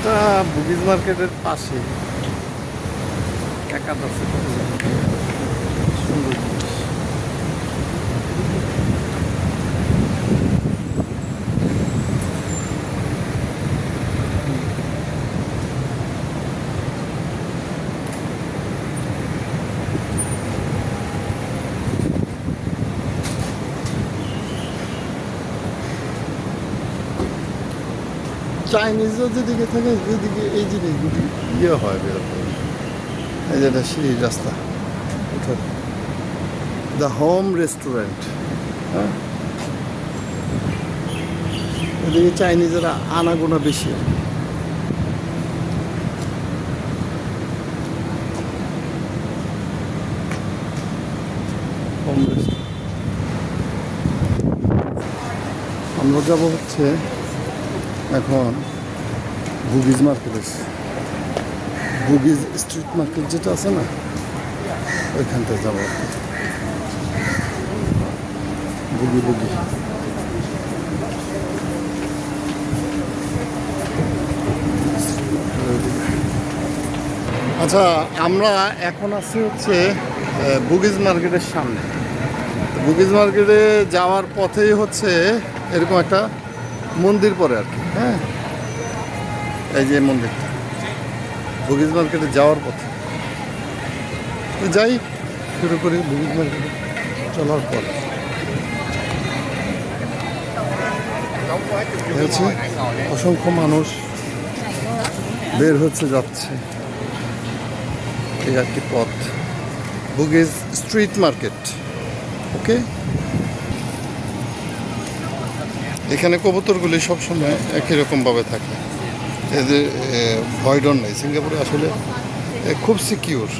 এটা বুগিজ মার্কেটের পাশে একাদশ সুন্দর জিনিস। চাইনিজও যেদিকে থাকে যেদিকে এই জিনিসগুলি ইয়ে হয় বেরোতে। এই যেটা সেই রাস্তা ওঠার দ্য হোম রেস্টুরেন্ট। হ্যাঁ, এদিকে চাইনিজেরা আনাগোনা বেশি। হোম রেস্টুরেন্ট আমরা যাবো হচ্ছে এখন বুগিজ মার্কেটে, বুগিজ স্ট্রিট মার্কেট যেটা আছে না ওইখানটা যাবো। বুগি বুগি আচ্ছা, আমরা এখন আছি হচ্ছে বুগিজ মার্কেটের সামনে। বুগিজ মার্কেটে যাওয়ার পথেই হচ্ছে এরকম একটা মন্দির পড়ে আর কি। হ্যাঁ, এই যে মন্দিরটা বুগিজ মার্কেটে যাওয়ার পথে। যাই শুরু করি বুগিজ মার্কেটে চলার পর হচ্ছে অসংখ্য মানুষ বের হচ্ছে যাচ্ছে, এই আর কি পথ। বুগিজ স্ট্রিট মার্কেট। ওকে, এখানে কবুতরগুলি সবসময় একই রকমভাবে থাকে, এদের ভয় ডর নেই। সিঙ্গাপুরে আসলে খুব সিকিউর।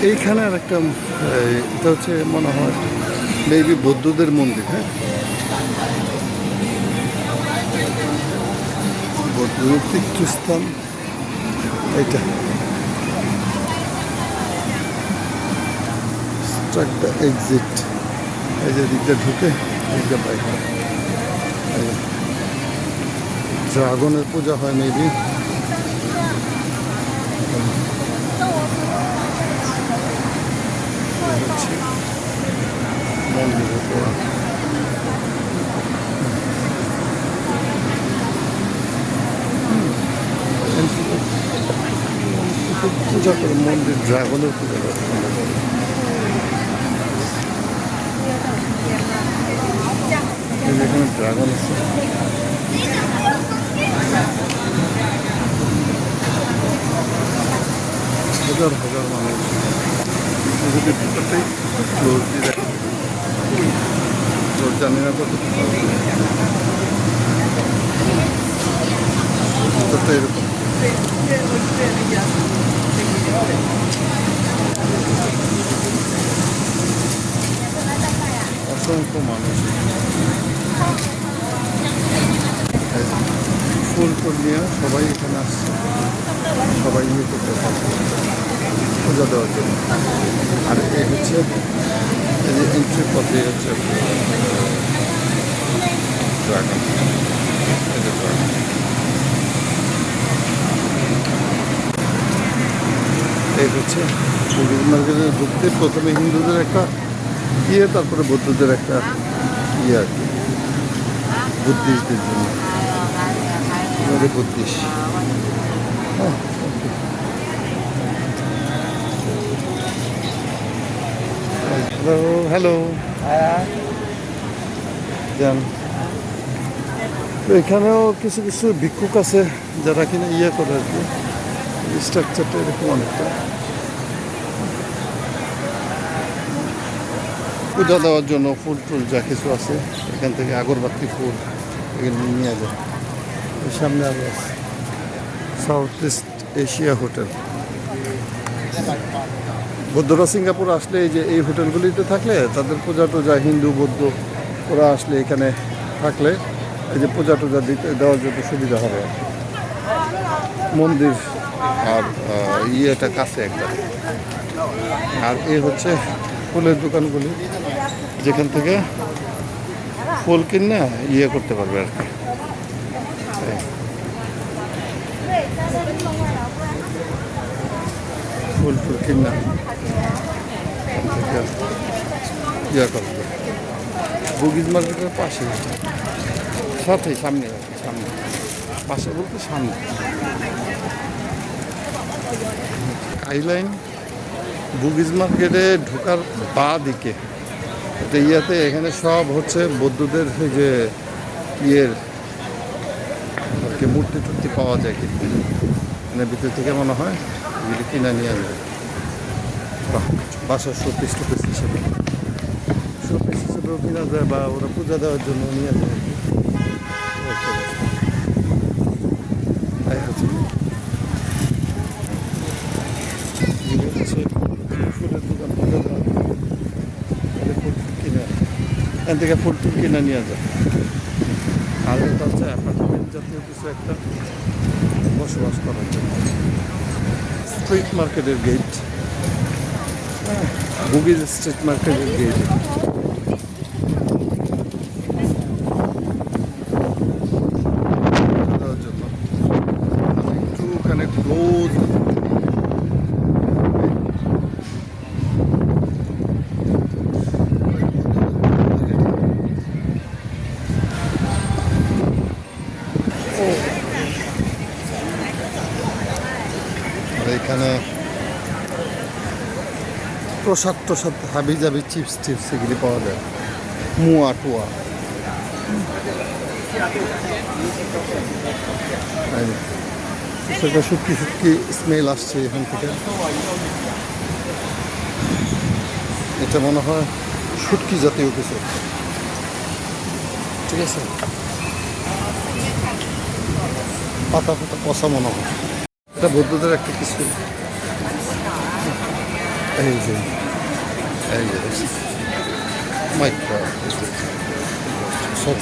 এইখানে আর একটা এটা হচ্ছে মনে হয় মেবি বৌদ্ধদের মন্দির। হ্যাঁ, বৌদ্ধদের তীর্থস্থান এটা। Struck the exit. এই যে দিকটা ঢুকে দিকটা বাইরে ড্রাগনের পূজা হয় মেবি। মন্দিরের পর পূজা করে, মন্দির ড্রাগনের পূজা করে। এখানে ড্রাগন আছে। হাজার হাজার মানুষ যদি ভিতরটাই ক্লোজ দিয়ে রাখে, ক্লোজ জানি না কত ভিতরটা এরকম। অসংখ্য মানুষ ফুল টুল নিয়ে সবাই এখানে আসছে, সবাই ইয়ে করতে পারছে পূজা দেওয়ার জন্য। আর এই হচ্ছে এই যে এন্ট্রি পথে হচ্ছে ড্রাগন। এই যে ড্রাগন, এই হচ্ছে বুগিজ মার্কেটে ঢুকতে প্রথমে হিন্দুদের একটা ইয়ে, তারপরে বৌদ্ধদের একটা ইয়ে আর কি, বুদ্ধিস্টদের জন্য বুদ্ধিস্ট। হ্যালো, যান। তো এখানেও কিছু কিছু ভিক্ষুক আছে যারা কিনা ইয়ে করে আর কি। স্ট্রাকচারটা এরকম অনেকটা পূজা দেওয়ার জন্য ফুল টুল যা কিছু আছে এখান থেকে আগরবাতি ফুল এগুলো নিয়ে যায়। সামনে আরো আছে সাউথ ইস্ট এশিয়া হোটেল। বৌদ্ধরা সিঙ্গাপুর আসলে এই যে এই হোটেলগুলিতে থাকলে তাদের পূজা টুজা, হিন্দু বৌদ্ধ ওরা আসলে এখানে থাকলে এই যে পূজা টুজা দিতে দেওয়ার জন্য সুবিধা হবে। মন্দির আর ইয়েটা কাছে একটা। আর এই হচ্ছে ফুলের দোকানগুলি যেখান থেকে ফুল কিনে ইয়ে করতে পারবে আর কি। ফুল ফুল কিনা ইয়া করবে বুগিজ মার্কেটের পাশে সাথে সামনে সামনে পাশে বলতে সামনে আইলাইন বুগিজ মার্কেটে ঢোকার বা দিকে ইয়াতে এখানে সব হচ্ছে বৌদ্ধদের যে ইয়ের আর কি মূর্তি টুর্তি পাওয়া যায় কিন্তু মানে ভিতর থেকে মনে হয় এগুলি কিনা নিয়ে আসবে বাসার শোপিস টুপিস হিসেবে শোপিস হিসেবেও কিনা যায় বা ওরা পূজা দেওয়ার জন্য নিয়ে যায় তাই হচ্ছে ফুলের দোকান পূজা দেওয়ার ফুল কিনে এখান থেকে ফুল টুল কিনে নিয়ে যায় আর এটা হচ্ছে অ্যাপার্টমেন্ট জাতীয় কিছু একটা বসবাস করার জন্য স্ট্রিট মার্কেটের গেট বুগিজ স্ট্রিট মার্কেটের গেট জন্য একটু ওখানে ক্লোজ এখানে প্রসাদ টসাদ হাবি যাবি চিপস টিপস এগুলি পাওয়া যায় মুয়া টুয়া সেটা শুটকি শুটকি স্মেল আসছে এখান থেকে এটা মনে হয় শুটকি জাতীয় কিছু ঠিক আছে পাতা পাতা কষা মনে হয় এটা বৌদ্ধদের একটা কিছু এই যে মাইক্রো সব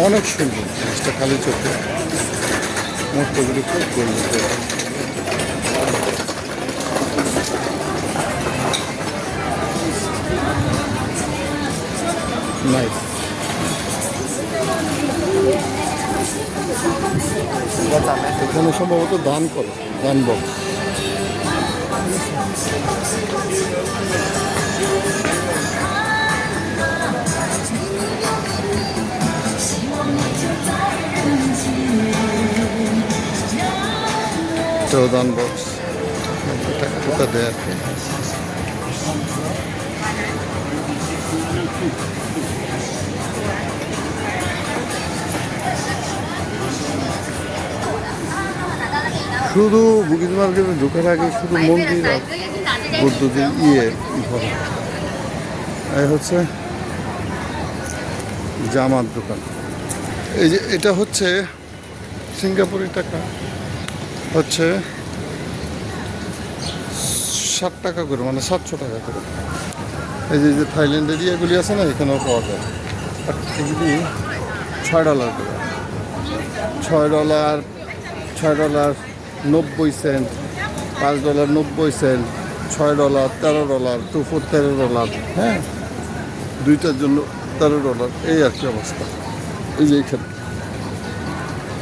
অনেক সুন্দর জিনিসটা খালি চোখে মূর্তিগুলি খুব গর্বিত নাইস এখানে সম্ভবত দান করে দান বক্স দান বক্স টাকা টুকা দেয় আর কি শুধু বুগিজ মার্কেটে ঢোকার আগে শুধু মন্দির আর বৌদ্ধদের ঘরে এই হচ্ছে জামার দোকান এই যে এটা হচ্ছে সিঙ্গাপুরি টাকা হচ্ছে 60 টাকা করে মানে 700 টাকা করে এই যে থাইল্যান্ডের এগুলি আছে না এখানেও পাওয়া যায় আর এগুলি $6 করে $6.90 $5.90 $6 $13 2 for $13 হ্যাঁ দুইটার জন্য $13 এই আর কি অবস্থা এই যে এইখানে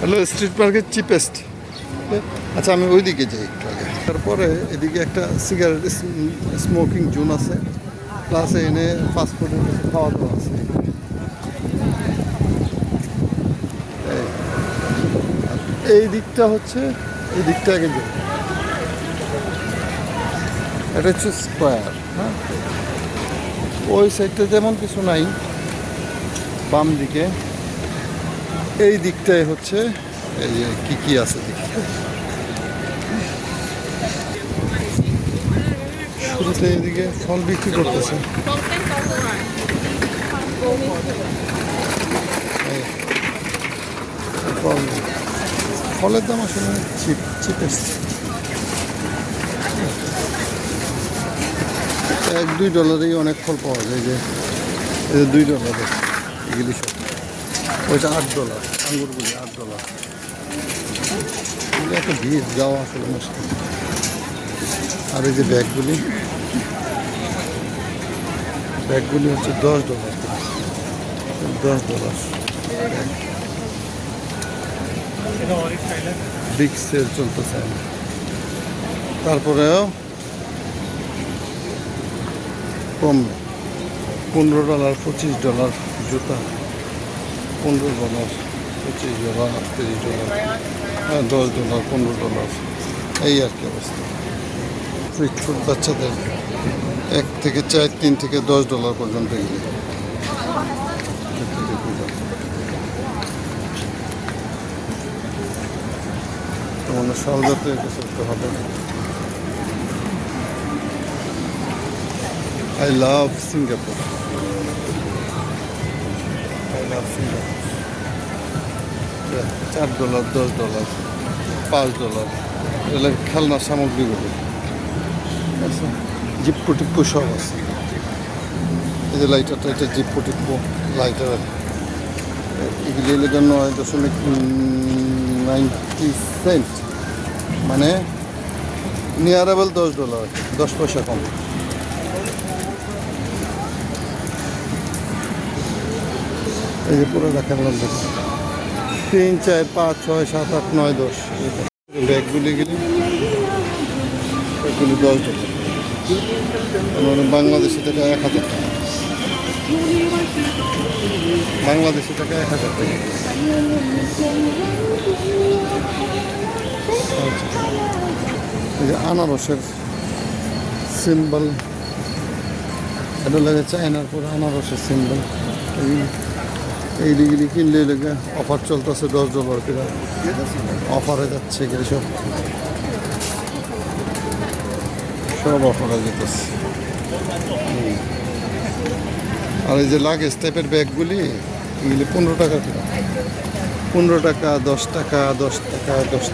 হ্যালো স্ট্রিট মার্কেট চিপেস্ট আচ্ছা আমি ওইদিকে যাই একটু আগে তারপরে এদিকে একটা সিগারেট স্মোকিং জোন আছে প্লাস এনে ফাস্টফুডের কিছু খাওয়া দাওয়া আছে এই দিকটা হচ্ছে এই দিকটা আগে যাই এটা হচ্ছে স্কোয়ার হ্যাঁ ওই সাইডটা যেমন কিছু নাই বাম দিকে এই দিকটায় হচ্ছে এই যে কি আছে দিকটা শুরুতে এইদিকে ফল বিক্রি করতেছে ফলের দাম আসলে চিপেস্ট $1-2 অনেক ফল পাওয়া যায় যে $2 এগুলি সব ওইটা $8 আঙ্গুরগুলি $8 এগুলো একটা ভিড় যাওয়া আসলে মুশকিল আর এই যে ব্যাগগুলি হচ্ছে $10, $10 বিগ সেল চলতেছে। তারপরেও কম $15, $25 জুতা, $15, $25, $30, হ্যাঁ $10, $15 এই আর কি অবস্থা। ফ্রিট ফুড বাচ্চাদের 1 থেকে 4, 3 থেকে $10 পর্যন্ত গেলে মানে সহজতে করতে হবে। I love Singapore. $4, $10, $5 এগুলো খেলনা সামগ্রীগুলো আচ্ছা। জিপ্পো টিপ্পো সব আছে। এই যে লাইটারটা, এটা জিপ্পো টিপ্পো লাইটার এগুলি এলে জন্য 9.90 মানে নিয়ারেবল $10, 10 পয়সা কম। এই যে পুরো দেখালাম, 3, 4, 5, 6, 7, 8, 9, 10 ব্যাগগুলি $10 মানে বাংলাদেশি টাকা 1000 টাকা, বাংলাদেশি টাকা 1000 টাকা। এই যে আনারসের সিম্বল, এটা লাগে চায়নার পরে আনারসের সিম্বল। এই ডিগ্রি কিনলে লেগে অফার চলতেছে $10 করে অফারে যাচ্ছে, এগুলো সব অফারে যেতেছে। আর এই যে লাগেজ টাইপের ব্যাগগুলি এগুলি $15 করে, $15, $10, $10, $10, $10।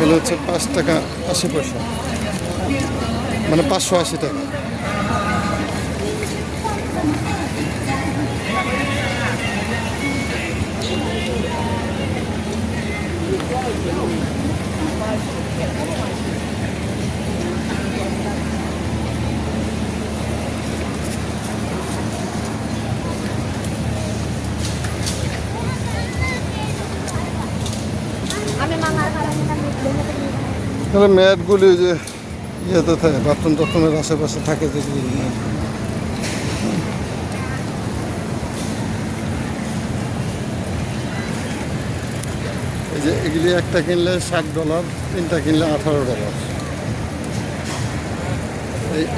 এগুলো হচ্ছে $5.80, মানে 580 টাকা। তাহলে ম্যাটগুলি যে ইয়েতে থাকে, বাথরুম টাথরুমের আশেপাশে থাকে যেগুলি, এই যে এগুলি একটা কিনলে $60, 3টা কিনলে $18।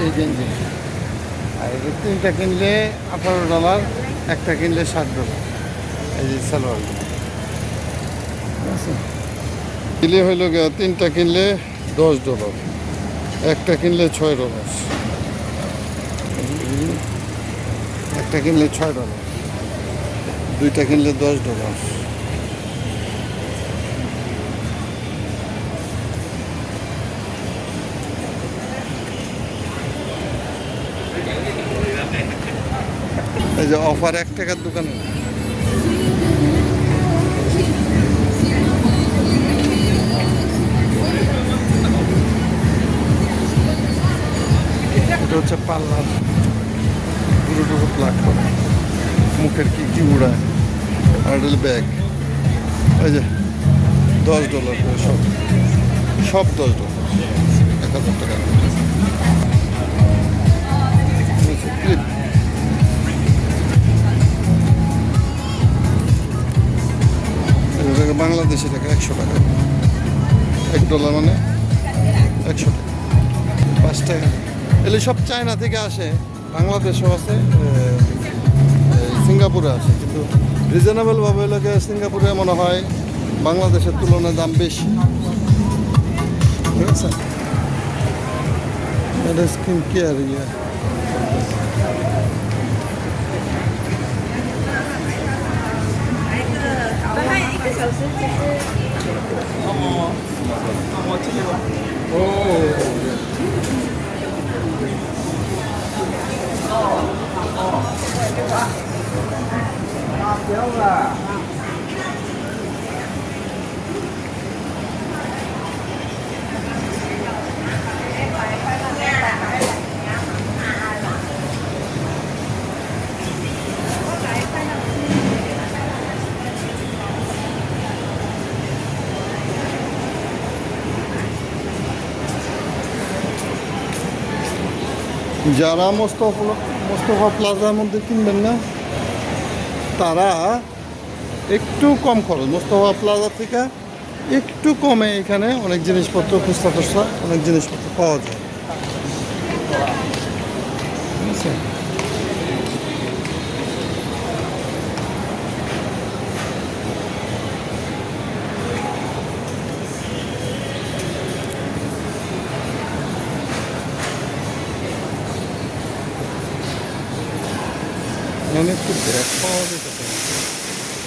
এই গেঞ্জি, আর এই 3টা কিনলে $18, একটা কিনলে $60। এই যে সালোয়ার কিনলে হইল গিয়ে 3টা কিনলে $10, একটা কিনলে $6, একটা কিনলে $6, 2টা কিনলে $10। এই যে অফার $1 দোকানে এটা হচ্ছে পার্লার, পুরো প্লাক করে মুখের কি উড়ায়। আর ব্যাগ এই যে $10 করে সব $10, 1000 টাকা। ক্লিপ বাংলাদেশি টাকা 100 টাকা, $1 মানে 100 টাকা, 5 টাকা। এগুলি সব চায়না থেকে আসে, বাংলাদেশও আছে, সিঙ্গাপুরে আসে, কিন্তু রিজনেবলভাবে লাগে সিঙ্গাপুরে মনে হয় বাংলাদেশের তুলনায় দাম বেশি। ঠিক আছে, এটা স্কিন কেয়ার ইয়ে। যারা মোস্তফা প্লাজার মধ্যে কিনবেন না, তারা একটু কম খরচ, মোস্তফা প্লাজা থেকে একটু কমে এখানে অনেক জিনিসপত্র, খুচরা খুচরা অনেক জিনিসপত্র পাওয়া যায়। ঠিক আছে? অনেক কিছু ব্যাগ পাওয়া যেতে পারে।